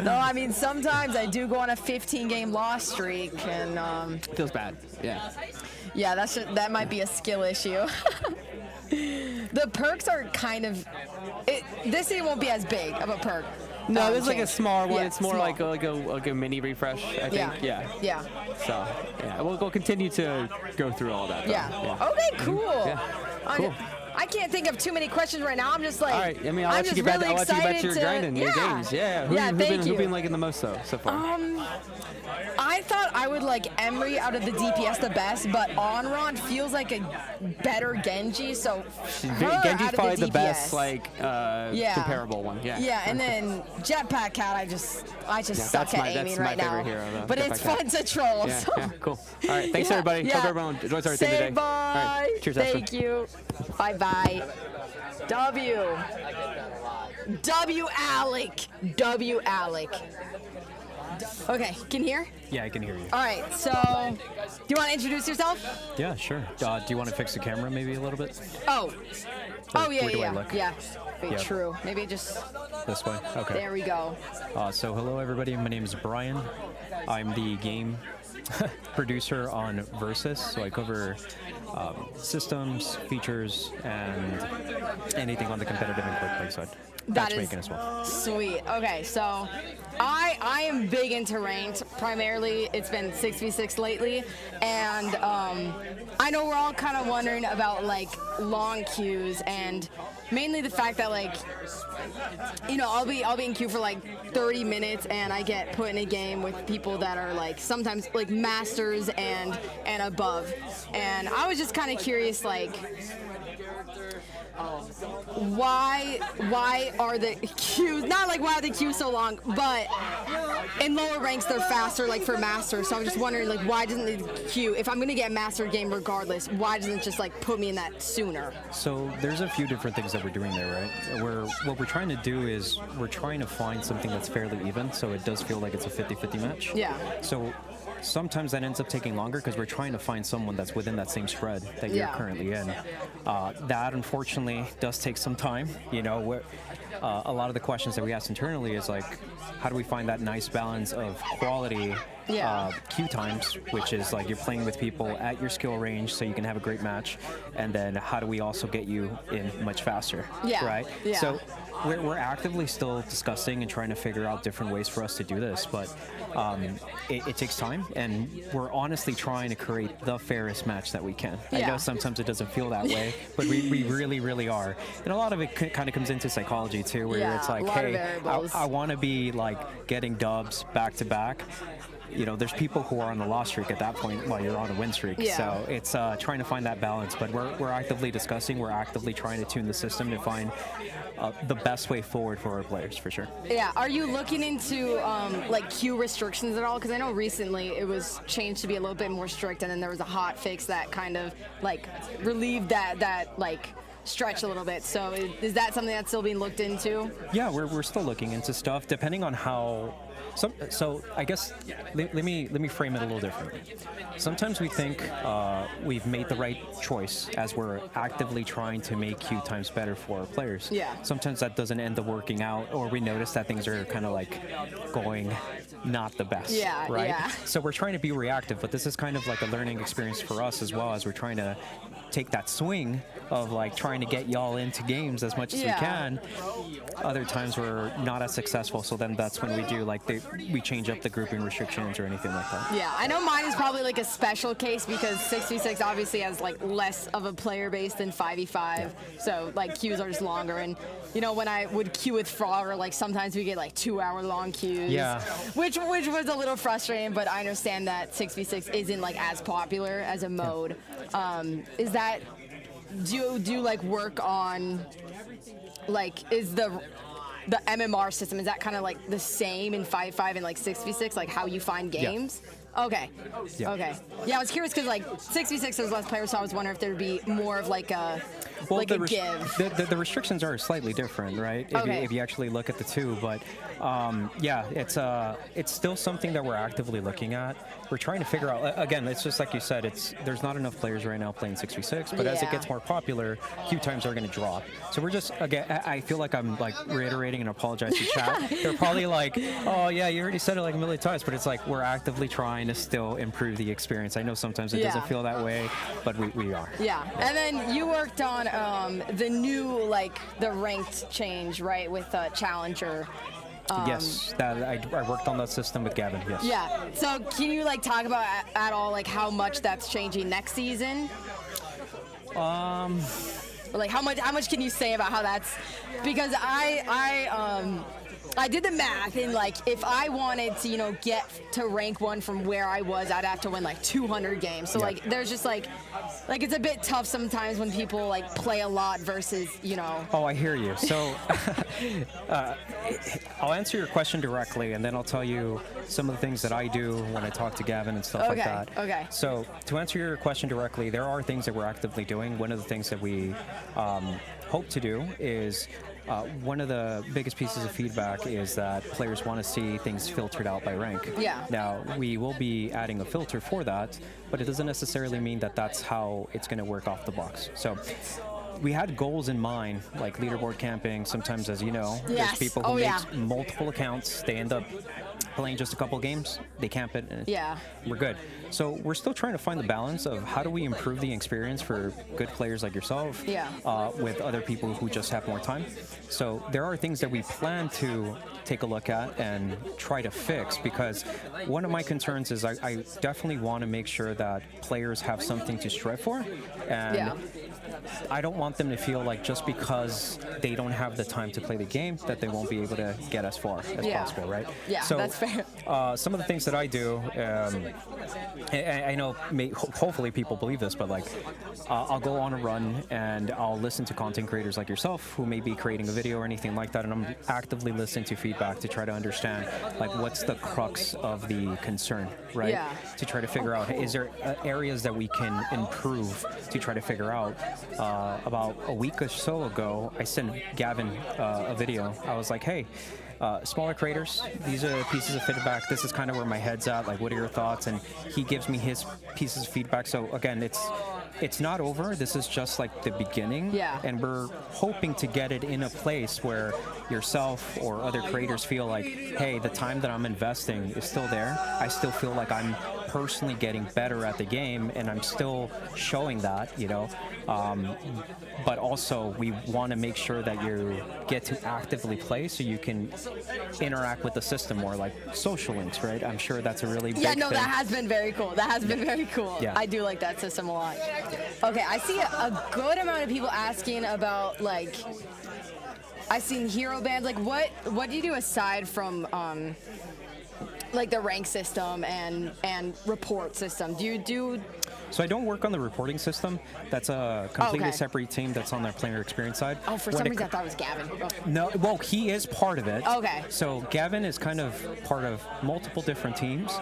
No, I mean sometimes I do go on a 15-game loss streak, and feels bad. Yeah. Yeah, that might be a skill issue. The perks are kind of. This season won't be as big of a perk. No, there's like a smaller one. Yeah, it's more like a mini refresh, I think. Yeah. So, yeah, we'll continue to go through all that. Yeah. Okay, cool. Yeah. Cool. I can't think of too many questions right now. I'm just like. All right. I mean, I'll let you get back to your grinding, your games. Yeah. Who been liking the most so far? I thought I would like Emery out of the DPS the best, but Onrod feels like a better Genji. So Genji's probably the best comparable one. Yeah. Yeah, and then Jetpack Cat, I just suck at aiming right now. That's my favorite hero, but it's fun to troll. Yeah, so. yeah, cool. All right, thanks everybody. Hope everyone enjoys our day today. Bye. All right, cheers, Thank you. Bye. W Alec. Okay, can you hear? Yeah, I can hear you. All right, so do you want to introduce yourself? Yeah, sure. Do you want to fix the camera maybe a little bit? Where do I look? Yeah. Wait, true. Maybe just this way. Okay. There we go. So hello everybody. My name is Brian. I'm the game producer on Versus. So I cover systems, features, and anything on the competitive and quick play side. Matchmaking as well. Sweet. Okay, so I am big into ranked. Primarily, it's been 6v6 lately, and I know we're all kind of wondering about like long queues, and mainly the fact that like, I'll be in queue for like 30 minutes, and I get put in a game with people that are like sometimes like masters and above, and I was just kind of curious like. Why are the queues, not like why are the queues so long, but in lower ranks they're faster, like for master. So I'm just wondering like why doesn't the queue, if I'm gonna get master game regardless, why doesn't it just like put me in that sooner? So there's a few different things that we're doing there, right? What we're trying to do is we're trying to find something that's fairly even, so it does feel like it's a 50-50 match. Yeah. So sometimes that ends up taking longer because we're trying to find someone that's within that same spread that you're currently in. That unfortunately does take some time. A lot of the questions that we ask internally is like, how do we find that nice balance of quality queue times, which is like you're playing with people at your skill range so you can have a great match, and then how do we also get you in much faster, right? Yeah. So we're actively still discussing and trying to figure out different ways for us to do this, but it takes time, and we're honestly trying to create the fairest match that we can. I know sometimes it doesn't feel that way, but we really are. And a lot of it kind of comes into psychology too, where it's like, hey, I want to be like getting dubs back to back. There's people who are on the loss streak at that point while you're on a win streak. Yeah. So it's trying to find that balance, but we're actively discussing, we're actively trying to tune the system to find the best way forward for our players, for sure. Yeah, are you looking into like queue restrictions at all? Because I know recently it was changed to be a little bit more strict, and then there was a hot fix that kind of like relieved that like stretch a little bit. So is that something that's still being looked into? Yeah, we're still looking into stuff, depending on how. So I guess let me frame it a little differently. Sometimes we think we've made the right choice as we're actively trying to make queue times better for our players. Yeah. Sometimes that doesn't end up working out, or we notice that things are kind of like going not the best. Yeah. Right. Yeah. So we're trying to be reactive, but this is kind of like a learning experience for us as well, as we're trying to take that swing of like trying to get y'all into games as much as we can. Other times we're not as successful, so then that's when we do like we change up the grouping restrictions or anything like that. Yeah, I know mine is probably like a special case because 6v6 obviously has like less of a player base than 5v5, so like queues are just longer. And when I would queue with Frogger, like sometimes we get like 2-hour long queues. Yeah. Which was a little frustrating, but I understand that 6v6 isn't like as popular as a mode. Is that do you like work on like the MMR system, is that kind of like the same in 5v5 and like 6v6, like how you find games? Okay. Yeah. Okay. Yeah, I was curious because like 6v6 there's less players, so I was wondering if there'd be more of like a a give. The restrictions are slightly different, right? If you actually look at the two, but yeah, it's still something that we're actively looking at. We're trying to figure out. Again, it's just like you said. There's not enough players right now playing 6v6, but as it gets more popular, queue times are going to drop. So we're just I feel like I'm like reiterating and apologize to chat. They're probably like, oh yeah, you already said it like a million times, but it's like we're actively trying to still improve the experience. I know sometimes it doesn't feel that way, but we are. Yeah, and then you worked on the new the ranked change, right, with Challenger. Yes, that I worked on that system with Gavin. Yes. Yeah. So can you talk about at all how much that's changing next season? Or how much can you say about how that's, because I did the math, and if I wanted to get to rank 1 from where I was, I'd have to win 200 games. So there's just it's a bit tough sometimes when people play a lot versus Oh, I hear you. So I'll answer your question directly, and then I'll tell you some of the things that I do when I talk to Gavin and stuff like that. Okay. So to answer your question directly, there are things that we're actively doing. One of the things that we hope to do is one of the biggest pieces of feedback is that players want to see things filtered out by rank. Yeah. Now, we will be adding a filter for that, but it doesn't necessarily mean that that's how it's going to work off the box. So we had goals in mind, like leaderboard camping. Sometimes, as you know, there's people who make multiple accounts. They end up playing just a couple games, they camp it, and we're good. So we're still trying to find the balance of how do we improve the experience for good players like yourself with other people who just have more time. So there are things that we plan to take a look at and try to fix, because one of my concerns is I definitely want to make sure that players have something to strive for, and I don't want them to feel like just because they don't have the time to play the game that they won't be able to get as far as possible, right? Yeah, so, that's fair. Some of the things that I do, I know hopefully people believe this, but I'll go on a run and I'll listen to content creators like yourself who may be creating a video or anything like that, and I'm actively listening to feedback to try to understand what's the crux of the concern, right? Yeah. To try to figure out, is there areas that we can improve to try to figure out. About a week or so ago, I sent Gavin a video. I was like, hey, smaller creators, these are pieces of feedback. This is kind of where my head's at. What are your thoughts? And he gives me his pieces of feedback. So again, it's not over. This is just the beginning. Yeah. And we're hoping to get it in a place where yourself or other creators feel like, hey, the time that I'm investing is still there. I still feel like I'm personally getting better at the game, and I'm still showing that, but also we want to make sure that you get to actively play so you can interact with the system more, like social links, right? I'm sure that's a really big thing. That has been very cool. That has been very cool. Yeah. I do like that system a lot. Okay, I see a good amount of people asking about I've seen hero bands. What do you do aside from the rank system and report system? Do you do? So I don't work on the reporting system. That's a completely separate team that's on the player experience side. Oh, for some reason I thought it was Gavin. Oh. No, well, he is part of it. Okay. So Gavin is kind of part of multiple different teams.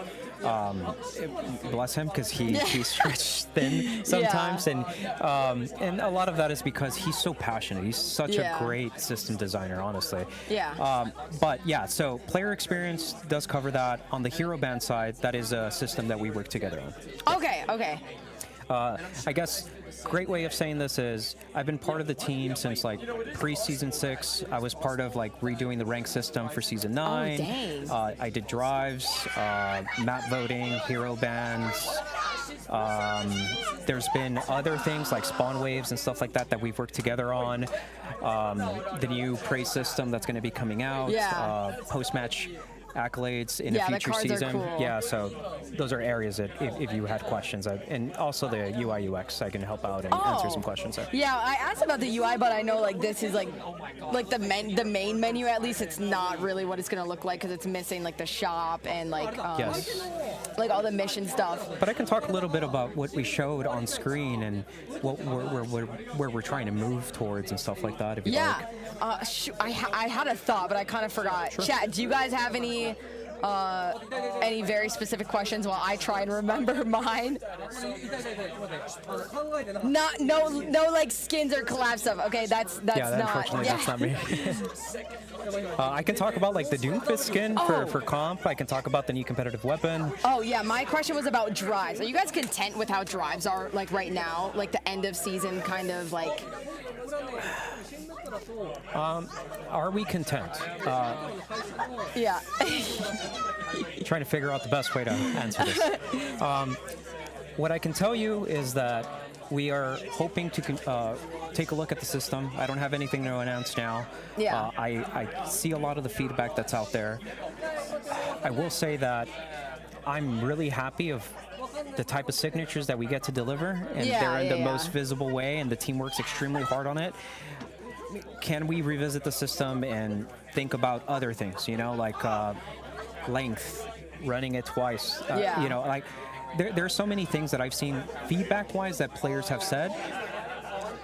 Bless him, because he's stretched thin sometimes, and a lot of that is because he's so passionate. He's such a great system designer, honestly. Yeah. But yeah, so player experience does cover that. On the hero band side, that is a system that we work together on. Okay. I guess great way of saying this is I've been part of the team since pre-season 6. I was part of redoing the rank system for season 9. Oh, dang. I did drives, map voting, hero bans. There's been other things like spawn waves and stuff like that we've worked together on. The new praise system that's going to be coming out. Yeah. Post-match accolades in a Yeah, the future cards are season. cool. Yeah, so those are areas that if you had questions, and also the UI UX, I can help out and answer some questions there. Yeah, I asked about the UI, but I know like this is like the main menu, at least it's not really what it's gonna look like because it's missing like the shop and like Yes. like all the mission stuff. But I can talk a little bit about what we showed on screen and what where we're trying to move towards and stuff like that. If you Yeah, like. I had a thought, but I kind of forgot. Chat, do you guys have any very specific questions while I try and remember mine? No like skins or collab stuff. Okay, that's Yeah, not. unfortunately, that's not me. I can talk about like the Doomfist skin for comp. I can talk about the new competitive weapon. Oh yeah, my question was about drives. Are you guys content with how drives are like right now, like the end of season kind of like? Are we content? Yeah. Trying to figure out the best way to answer this. What I can tell you is that we are hoping to take a look at the system. I don't have anything to announce now. Yeah. I see a lot of the feedback that's out there. I will say that I'm really happy of the type of signatures that we get to deliver, and they're in the most visible way, and the team works extremely hard on it. Can we revisit the system and think about other things, you know, like length, running it twice, you know, like there are so many things that I've seen feedback-wise that players have said.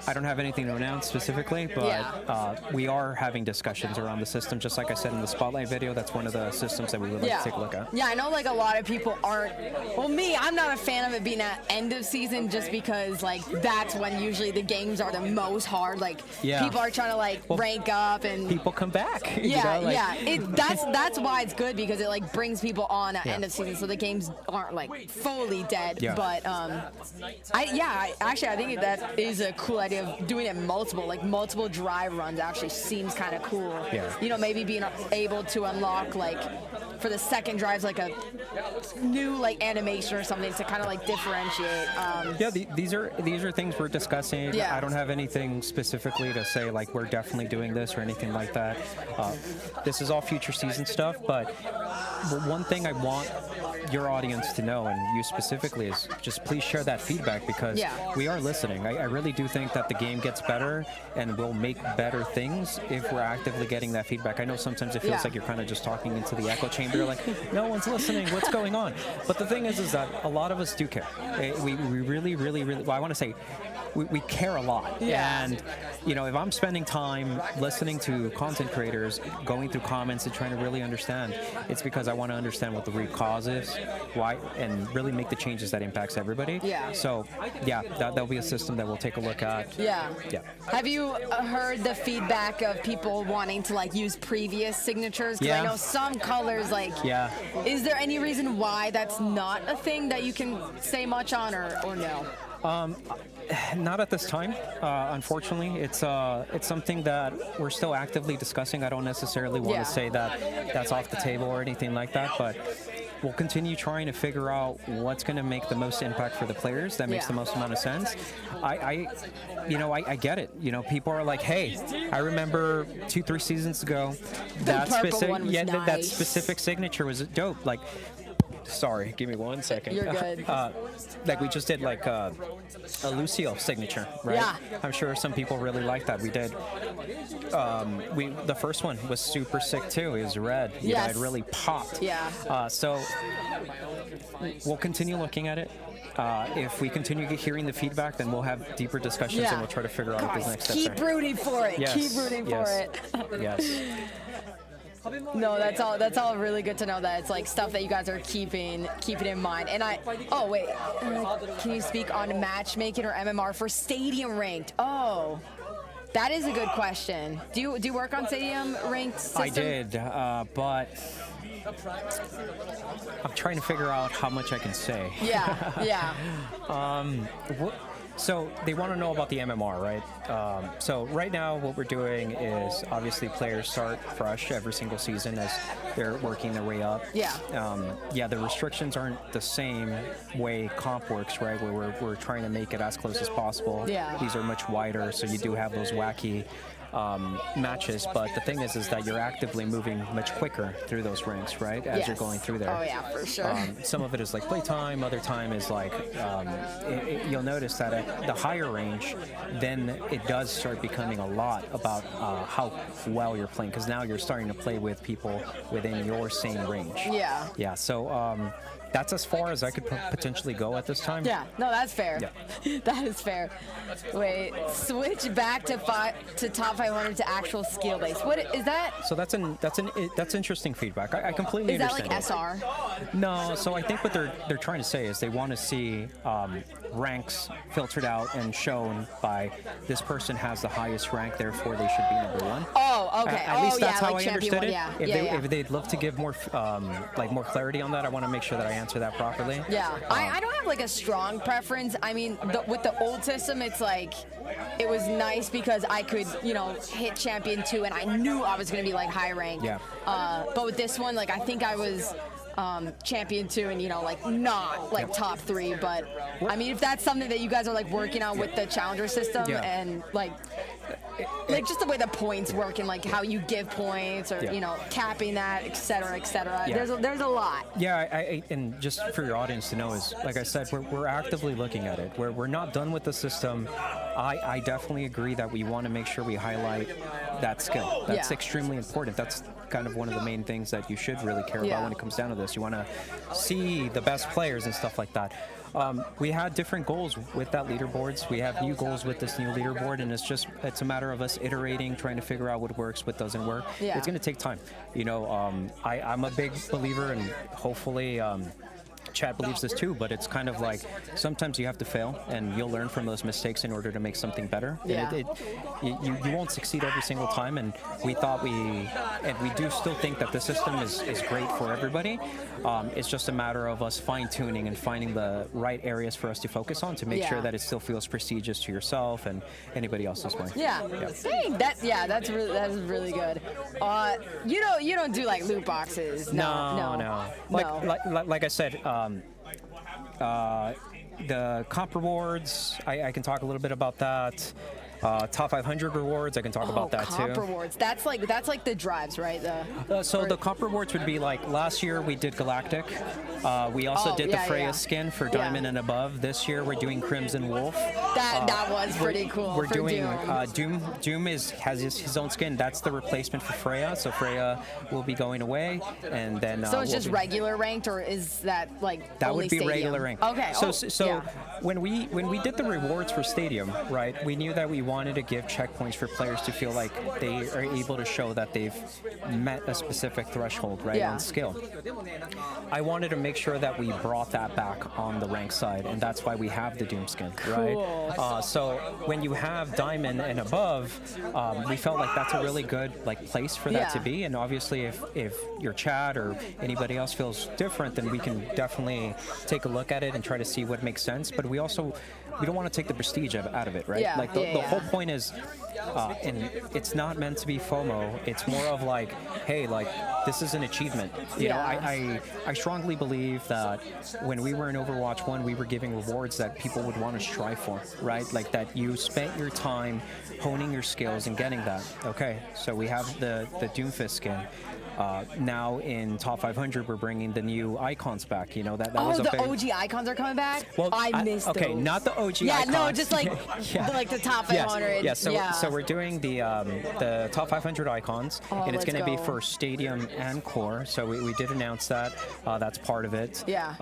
I don't have anything to announce specifically, but we are having discussions around the system. Just like I said in the Spotlight video, that's one of the systems that we would like to take a look at. Yeah, I know like a lot of people aren't, well me, I'm not a fan of it being at end of season just because like that's when usually the games are the most hard. Like people are trying to like rank up and people come back. Yeah, you know, like, that's why it's good because it like brings people on at end of season so the games aren't like fully dead. But actually I think that is a cool idea of doing it multiple drive runs actually seems kind of cool. You know, maybe being able to unlock like for the second drives like a new like animation or something to kind of like differentiate. These are things we're discussing. I don't have anything specifically to say like we're definitely doing this or anything like that. This is all future season stuff, but one thing I want your audience to know, and you specifically, is just please share that feedback because we are listening. I really do think that the game gets better and we'll make better things if we're actively getting that feedback. I know sometimes it feels like you're kind of just talking into the echo chamber, like no one's listening, what's going on? But the thing is that a lot of us do care. We really, well, I want to say we care a lot. And, you know, if I'm spending time listening to content creators, going through comments and trying to really understand, it's because I want to understand what the root cause is, why, and really make the changes that impacts everybody. So, that'll be a system that we'll take a look at. Have you heard the feedback of people wanting to like use previous signatures? Because I know some colors like, is there any reason why that's not a thing that you can say much on or no? Not at this time, unfortunately. It's something that we're still actively discussing. I don't necessarily want to say that that's off the table or anything like that, but we'll continue trying to figure out what's going to make the most impact for the players, that makes the most amount of sense. I get it. You know, people are like, hey, I remember 2-3 seasons ago, that specific signature was dope. Like, sorry, give me 1 second. You're good. Like we just did like a Lucio signature, right? I'm sure some people really like that. We did. The first one was super sick too. It was red. You know, it really popped. So we'll continue looking at it. If we continue hearing the feedback, then we'll have deeper discussions and we'll try to figure out what the next steps are. Keep rooting for it. Keep rooting for it. No, that's all really good to know that it's like stuff that you guys are keeping in mind. And can you speak on matchmaking or MMR for stadium ranked? Oh, that is a good question. Do you work on stadium ranked system? I did, but I'm trying to figure out how much I can say. So they want to know about the MMR, right? So right now what we're doing is obviously players start fresh every single season as they're working their way up. The restrictions aren't the same way comp works, right? Where we're trying to make it as close as possible. These are much wider, so you do have those wacky matches, but the thing is that you're actively moving much quicker through those ranks, right? As you're going through there. Oh yeah, for sure. Some of it is like playtime, other time is like, you'll notice that at the higher range, then it does start becoming a lot about how well you're playing, because now you're starting to play with people within your same range. Yeah. Yeah, so that's as far as I could potentially go at this time. Yeah, no, that's fair. Yeah. That is fair. Wait, switch back to top 500 to actual skill base. What is that? So that's interesting feedback. I completely Is that understand. like SR? No, so I think what they're trying to say is they want to see ranks filtered out and shown by this person has the highest rank, therefore they should be number one. Oh, okay. At least that's how like I understood it. Yeah. If they'd love to give more more clarity on that, I want to make sure that I answer that properly. Yeah, I don't have like a strong preference. I mean, with the old system, it's like it was nice because I could, hit champion 2 and I knew I was going to be like high rank. Yeah. But with this one, like I think I was champion 2 and not like top 3. But I mean, if that's something that you guys are like working on with the challenger system and like just the way the points work and like how you give points or capping that, et cetera, et cetera. Yeah. There's a lot. Yeah, and just for your audience to know is, like I said, we're actively looking at it. We're not done with the system. I definitely agree that we want to make sure we highlight that skill. That's extremely important. That's kind of one of the main things that you should really care about when it comes down to this. You want to see the best players and stuff like that. We had different goals with that leaderboards. We have new goals with this new leaderboard, and it's a matter of us iterating, trying to figure out what works, what doesn't work. Yeah. It's going to take time. I'm a big believer, and hopefully Chad believes this too, but it's kind of like sometimes you have to fail and you'll learn from those mistakes in order to make something better. Yeah. You won't succeed every single time, and we do still think that the system is great for everybody. It's just a matter of us fine-tuning and finding the right areas for us to focus on to make sure that it still feels prestigious to yourself and anybody else as well. Yeah. Dang, that is really good. You don't do like loot boxes. No. Like I said, the comp rewards, I can talk a little bit about that. Top 500 rewards, I can talk about that too. Comp rewards. That's like the drives, right? The comp rewards would be like last year we did Galactic. We also did the Freya skin for Diamond and above. This year we're doing Crimson Wolf. That was pretty cool. We're doing Doom. Doom has his own skin. That's the replacement for Freya. So Freya will be going away, and then. So it's just regular ranked, or is that like that only would be stadium? regular ranked. Okay. So when we did the rewards for Stadium, right? We knew that we wanted to give checkpoints for players to feel like they are able to show that they've met a specific threshold, right, on skill. I wanted to make sure that we brought that back on the rank side, and that's why we have the Doom skin, right? So when you have Diamond and above, we felt like that's a really good place for that to be. And obviously, if your Chad or anybody else feels different, then we can definitely take a look at it and try to see what makes sense. But we don't want to take the prestige out of it, right? The whole point is, and it's not meant to be FOMO. It's more of like, hey, this is an achievement. You know, I strongly believe that when we were in Overwatch 1, we were giving rewards that people would want to strive for, right? Like that you spent your time honing your skills and getting that. Okay, so we have the Doomfist skin. Now in Top 500, we're bringing the new icons back. That was a the big... OG icons are coming back? Well, I missed okay, those. not the OG icons. Yeah, no, just like the Top 500. Yes. So we're doing the Top 500 icons, and it's going to be for Stadium and Core. So we did announce that. That's part of it. Yeah.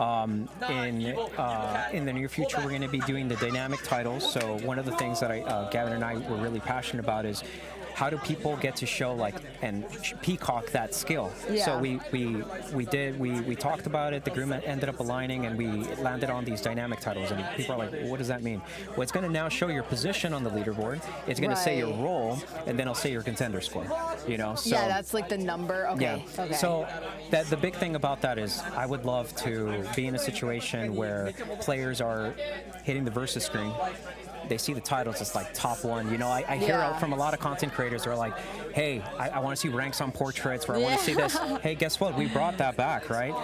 In the near future, we're going to be doing the dynamic titles. So one of the things that Gavin and I were really passionate about is how do people get to show and peacock that skill? Yeah. So we talked about it. The group ended up aligning, and we landed on these dynamic titles. And people are like, well, what does that mean? Well, it's going to now show your position on the leaderboard. It's going to say your role, and then it'll say your contender score. So, yeah, that's like the number. Okay. Yeah. Okay. So the big thing about that is I would love to be in a situation where players are hitting the versus screen, they see the titles, it's like top 1. You know, I hear out from a lot of content creators who are like, hey, I want to see ranks on portraits, where I want to see this. Hey, guess what? We brought that back, right?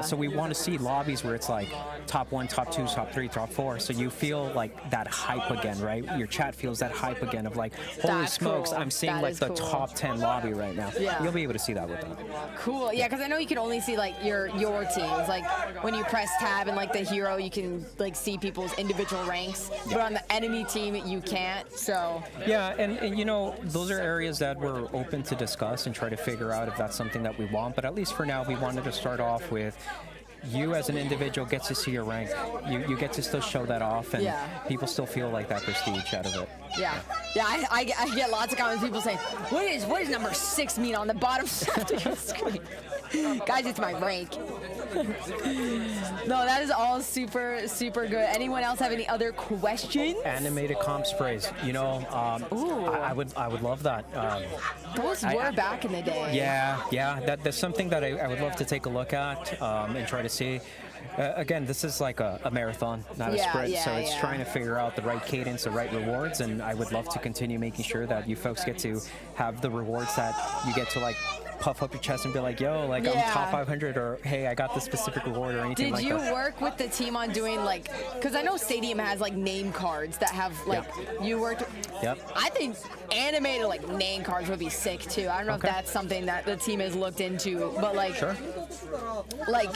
So we want to see lobbies where it's like top 1, top 2, top 3, top 4. So you feel like that hype again, right? Your chat feels that hype again of like, holy smokes, cool. I'm seeing like the top 10 lobby right now. You'll be able to see that with them. Cool. Yeah, because I know you can only see like your teams. Like when you press tab and like the hero, you can like see people's individual ranks, but on the enemy team you can't. So yeah, and you know, those are areas that we're open to discuss and try to figure out if that's something that we want. But at least for now, we wanted to start off with, you as an individual get to see your rank. You get to still show that off, and people still feel like that prestige out of it. Yeah. I get lots of comments. People saying, "What does number 6 mean on the bottom left of your screen?" Guys, it's my rank. No, that is all super good. Anyone else have any other questions? Animated comp sprays. You know, I would love that. Those were back in the day. Yeah. That's something that I would love to take a look at and try to see. Again, this is like a marathon, not a sprint, so it's trying to figure out the right cadence, the right rewards, and I would love to continue making sure that you folks get to have the rewards that you get to like puff up your chest and be like, yo, like I'm top 500, or hey, I got this specific reward, or anything like that. Did you work with the team on doing like, because I know Stadium has like name cards that have like, you worked. Yep. I think animated like name cards would be sick too. I don't know if that's something that the team has looked into, but like, like,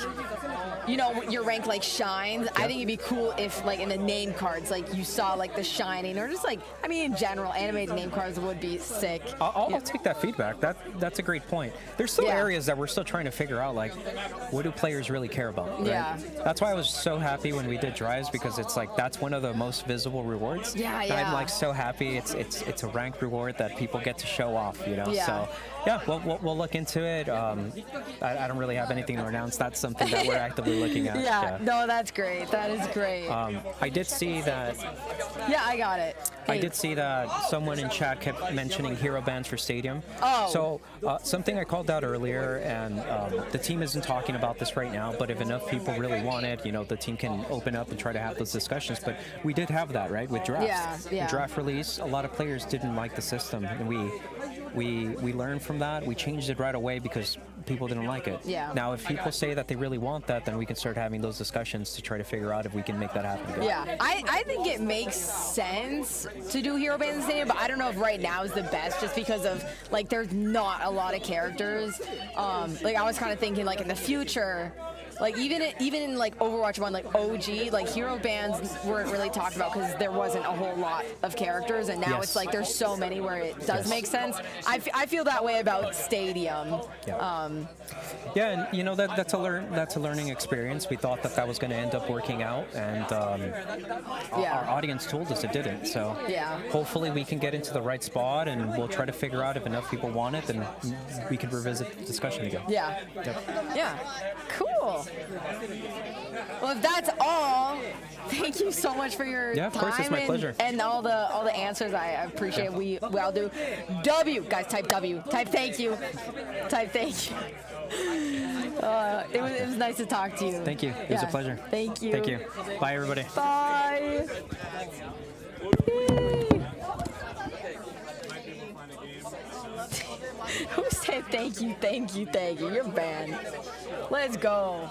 you know, your rank like shines. I think it'd be cool if like in the name cards, like you saw like the shining, or just like, I mean, in general, animated name cards would be sick. I'll take that feedback. That's a great point. There's still areas that we're still trying to figure out, like, what do players really care about? Right? Yeah. That's why I was so happy when we did drives, because it's like that's one of the most visible rewards. Yeah. I'm like so happy. It's a rank reward that people get to show off, you know. Yeah. So yeah, we'll look into it. I don't really have anything to announce. That's something that we're actively looking at. Yeah. No, that's great. That is great. I did see that. Yeah, I got it. I did see that someone in chat kept mentioning hero bands for Stadium. Oh. So something I called out earlier, and the team isn't talking about this right now, but if enough people really want it, you know, the team can open up and try to have those discussions. But we did have that, right, with drafts. Yeah. The draft release, a lot of players didn't like the system, and we learned from that. We changed it right away because people didn't like it. Yeah. Now, if people say that they really want that, then we can start having those discussions to try to figure out if we can make that happen again. Yeah, I think it makes sense to do hero bands in Stadium, but I don't know if right now is the best, just because of like there's not a lot of characters. Like I was kind of thinking like in the future, like even in like Overwatch 1, like OG, like hero bands weren't really talked about because there wasn't a whole lot of characters, and now it's like there's so many where it does make sense. I feel that way about Stadium. Yeah, and you know that's a learning experience. We thought that was going to end up working out, and our audience told us it didn't. So hopefully we can get into the right spot, and we'll try to figure out if enough people want it, then we can revisit the discussion again. Yeah. Cool. Well, if that's all, thank you so much for your time. Yeah, of course, it's my pleasure. And all the answers. I appreciate. We all do. W, guys, type W. Type thank you. Type thank you. It was nice to talk to you. Thank you. It was a pleasure. Thank you. Thank you. Bye, everybody. Bye. Who said thank you? You're banned. Let's go.